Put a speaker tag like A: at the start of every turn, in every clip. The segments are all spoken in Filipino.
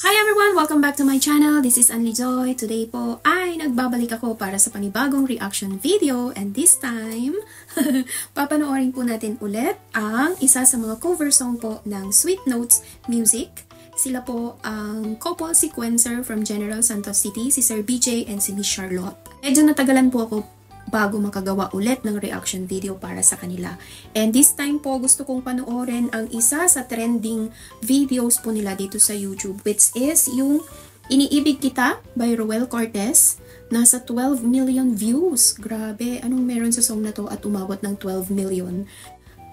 A: Hi everyone! Welcome back to my channel. This is Anli Joy. Today po ay nagbabalik ako para sa panibagong reaction video and this time, papanoorin po natin ulit ang isa sa mga cover song po ng Sweet Notes Music. Sila po ang couple sequencer from General Santos City, si Sir BJ and si Miss Charlotte. Medyo natagalan po ako bago makagawa ulit ng reaction video para sa kanila. And this time po, gusto kong panoorin ang isa sa trending videos po nila dito sa YouTube, which is yung Iniibig Kita by Roel Cortez. Nasa 12 million views. Grabe, anong meron sa song na to at umabot ng 12 million?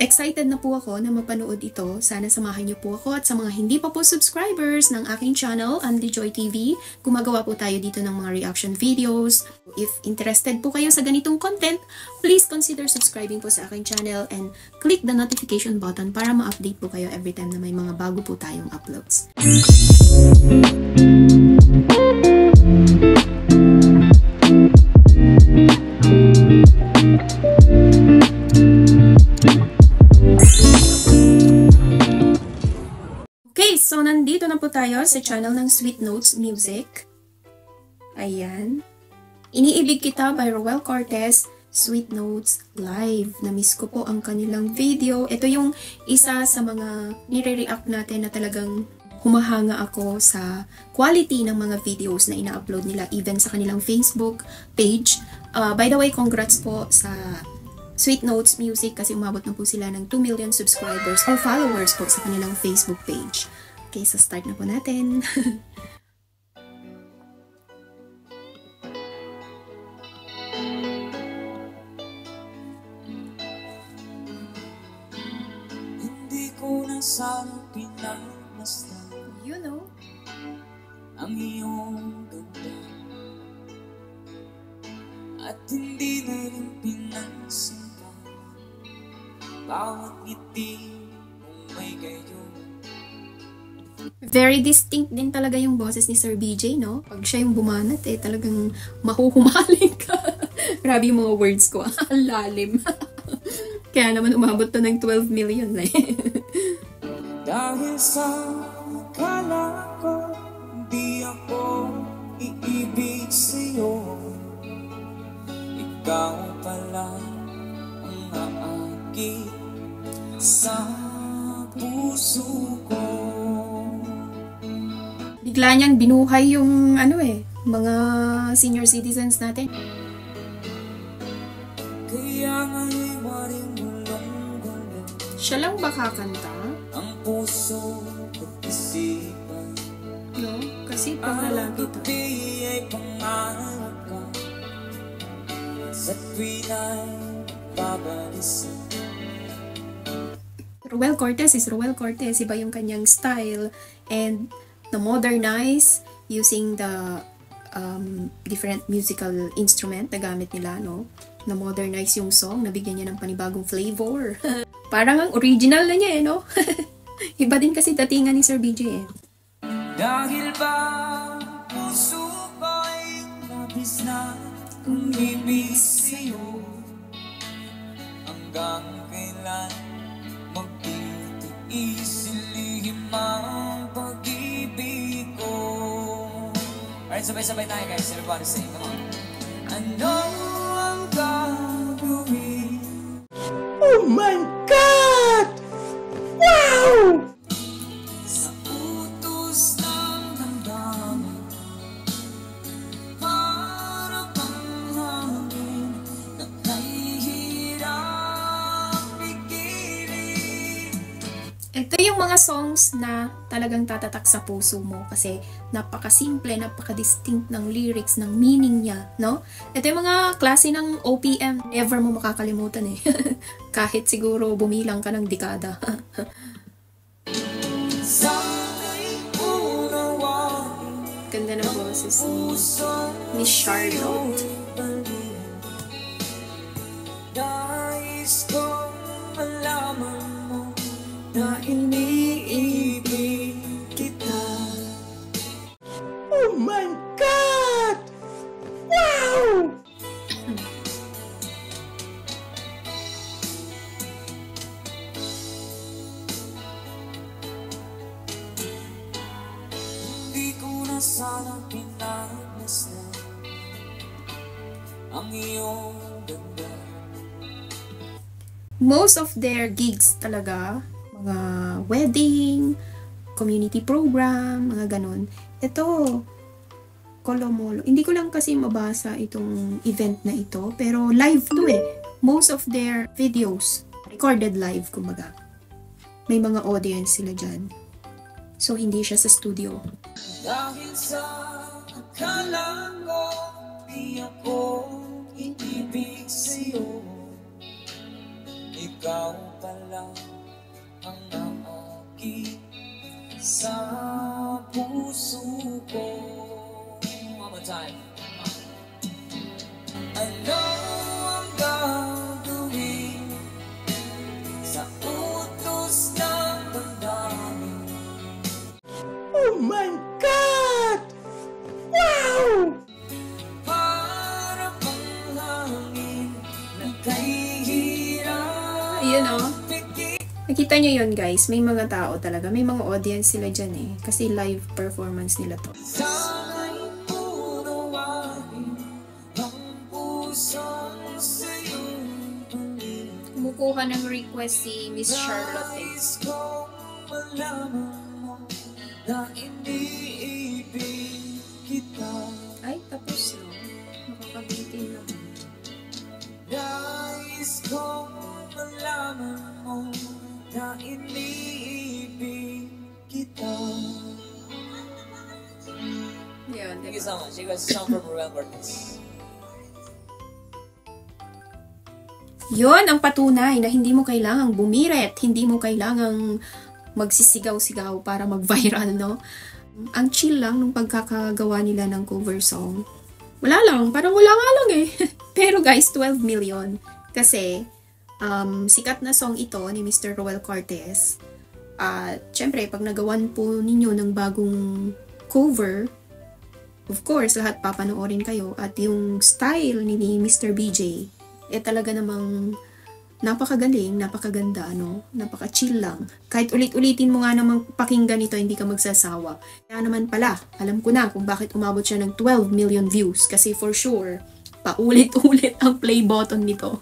A: Excited na po ako na mapanood ito. Sana samahan niyo po ako at sa mga hindi pa po subscribers ng aking channel, Anli Joy TV, gumagawa po tayo dito ng mga reaction videos. If interested po kayo sa ganitong content, please consider subscribing po sa aking channel and click the notification button para ma-update po kayo every time na may mga bago po tayong uploads. So, nandito na po tayo sa channel ng Sweet Notes Music. Ayan. Iniibig Kita by Roel Cortez, Sweet Notes Live. Na-miss ko po ang kanilang video. Ito yung isa sa mga nire-react natin na talagang humahanga ako sa quality ng mga videos na ina-upload nila even sa kanilang Facebook page. By the way, congrats po sa Sweet Notes Music kasi umabot na po sila ng 2 million subscribers or followers po sa kanilang Facebook page. Okay, so start na po natin.
B: Hindi ko na sana pinagmasdan,
A: You know,
B: ang iyong ganda, at hindi na rin pinagsinta bawat ngiti mong may gayon.
A: very distinct din talaga yung boses ni Sir BJ, no? Pag siya yung bumanat, talagang mahuhumaling ka. Grabe yung mga words ko. Ang lalim. Kaya naman umabot to ng 12 million na
B: Dahil sa akala ko, hindi ako iibig sa'yo. Ikaw pala ang aakit sa puso ko.
A: Bigla niyang binuhay yung mga senior citizens natin.
B: Kaya nga'y maring gulong-gulong
A: Siya lang ba kakanta?
B: ang puso at isipan.
A: No? Kasi pang lalaki to.
B: Gabi ay pangarap ka, sa tuwin ay babalisan.
A: Roel Cortez is Roel Cortez. Iba yung kanyang style and the modernize using the different musical instrument na gamit nila, no? Na modernize yung song, nabigyan niya ng panibagong flavor. Parang ang original na niya, no? Iba din kasi datingan ni Sir BJ,
B: Dahil ba puso ko'y labis na umibig sa'yo, hanggang kailan magtitiis ilihim ang pag-ibig ko. Alright, sabay-sabay tayo guys. Everybody sing, come on. Ano ang gagawin?
C: Oh my God! Wow!
B: Sa utos ng damdamin, para bang hangin na kahihirap pigilan.
A: Ito yung mga songs na talagang tatatak sa puso mo kasi napakasimple, napaka-distinct ng lyrics, ng meaning niya, no? Ito yung mga klase ng OPM, never mo makakalimutan Kahit siguro bumilang ka ng dekada.
B: Sana'y unawain
A: Ganda ng boses ni
B: pusong
A: Miss Charlotte.
B: nais kong malaman mo na iniibig kita.
C: Oh my God! Wow!
B: Di sana pinagmasdan ang iyong ganda.
A: Most of their gigs talaga, mga wedding, community program, mga ganon. Ito, Kolomolo. Hindi ko lang kasi mabasa itong event na ito, pero live to eh. Most of their videos, recorded live, kumbaga. May mga audience sila dyan. So, hindi siya sa studio.
B: Dahil sa akala ko, di ako iibig sa'yo. Ikaw pala ang naakit sa puso ko. Mama time. Ano ang gagawin sa utos ng damdamin?
C: Oh my God! Wow!
B: Para bang hangin na kahihirap.
A: Ayun o. Nakita nyo yun guys, may mga tao talaga, may mga audience sila dyan eh. Kasi live performance nila to.
B: Sana'y unawain ang pusong sa'yong pangin.
A: Kumukuha ng request si Miss Charlotte.
B: Nais kong malaman mo na iniibig kita.
A: Ay, tapos no. Makakabitin naman.
B: Nais kong malaman mo na iniibig kita.
A: Yan,
B: Thank you so much. You guys sound from Remember This.
A: Yun ang patunay na hindi mo kailangang bumiret, hindi mo kailangang magsisigaw-sigaw para mag-viral, no? Ang chill lang nung pagkakagawa nila ng cover song. Wala lang, parang wala nga lang eh. Pero guys, 12 million. Kasi, sikat na song ito ni Mr. Roel Cortez. At, syempre, pag nagawan po ninyo ng bagong cover, of course, lahat papanoorin kayo. At yung style ni Mr. BJ, talaga namang napakagaling, napakaganda, napaka-chill lang. Kahit ulit-ulitin mo nga namang pakinggan ito, hindi ka magsasawa. Kaya naman pala, alam ko na kung bakit umabot siya ng 12 million views. Kasi for sure, paulit-ulit ang play button nito.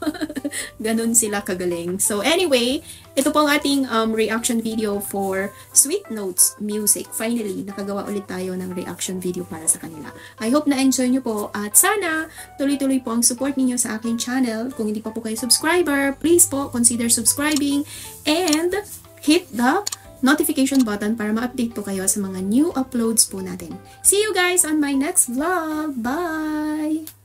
A: Ganon sila kagaling. So anyway, ito po ang ating reaction video for Sweet Notes Music. Finally, nakagawa ulit tayo ng reaction video para sa kanila. I hope na-enjoy nyo po at sana tuloy-tuloy po ang support ninyo sa aking channel. Kung hindi pa po kayo subscriber, please po consider subscribing and hit the notification button para ma-update po kayo sa mga new uploads po natin. See you guys on my next vlog. Bye!